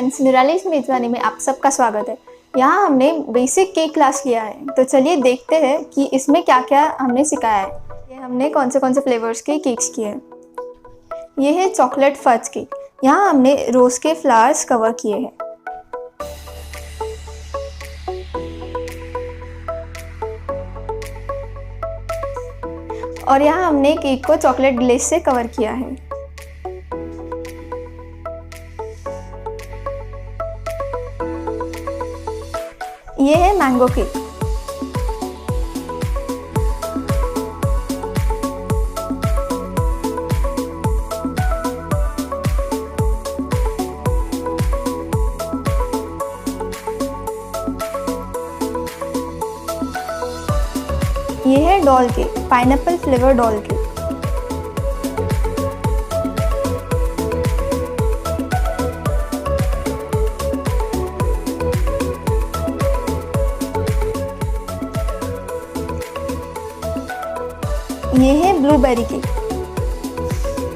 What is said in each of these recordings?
Friends, निराली मेजवानी में आप सबका स्वागत है। यहाँ हमने बेसिक केक क्लास लिया है, तो चलिए देखते हैं कि इसमें क्या क्या हमने सिखाया है। ये हमने कौन से फ्लेवर्स के केक्स किए हैं। ये है चॉकलेट फज केक। यहाँ हमने रोज़ के फ्लावर्स कवर किए हैं। और यहाँ हमने केक को चॉकलेट ग्लेज से कवर किया है। ये है मैंगो केक। ये है doll cake, pineapple flavour doll cake. ये है ब्लूबेरी केक।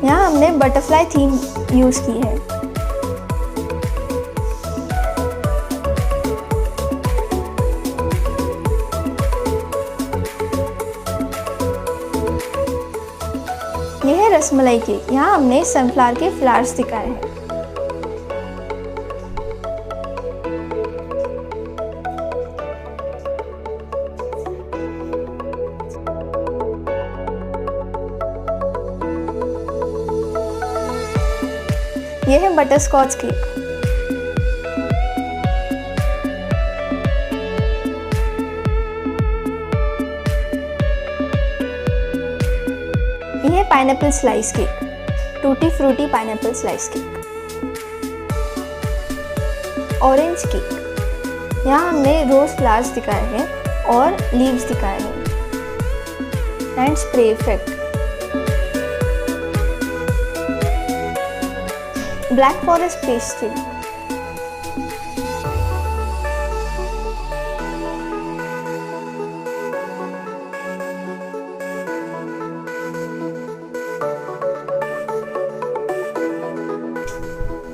यहाँ हमने बटरफ्लाई थीम यूज़ की है। ये है रसमलाई केक। यहाँ हमने सनफ्लावर के फ्लावर्स दिखाए हैं। ये है बटरस्कॉच केक। ये है pineapple slice cake, tutti frutti pineapple slice cake. Orange cake. यहाँ हमने रोज फ्लावर्स दिखाए हैं और लीव्स दिखाए हैं and spray effect. Black forest pastry.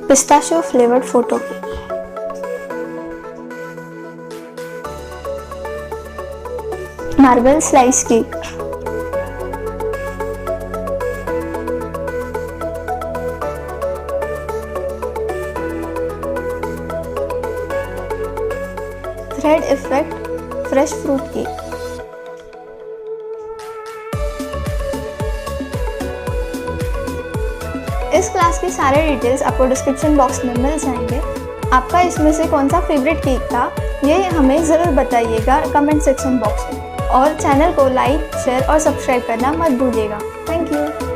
Pistachio flavoured photo cake. Marble slice cake. Thread effect fresh fruit cake. इस क्लास के सारे डिटेल्स आपको डिस्क्रिप्शन बॉक्स में मिल जाएंगे। आपका इसमें से कौन सा फेवरेट केक था, ये हमें ज़रूर बताइएगा कमेंट सेक्शन बॉक्स में। और चैनल को लाइक, शेयर और सब्सक्राइब करना मत भूलिएगा। Thank you.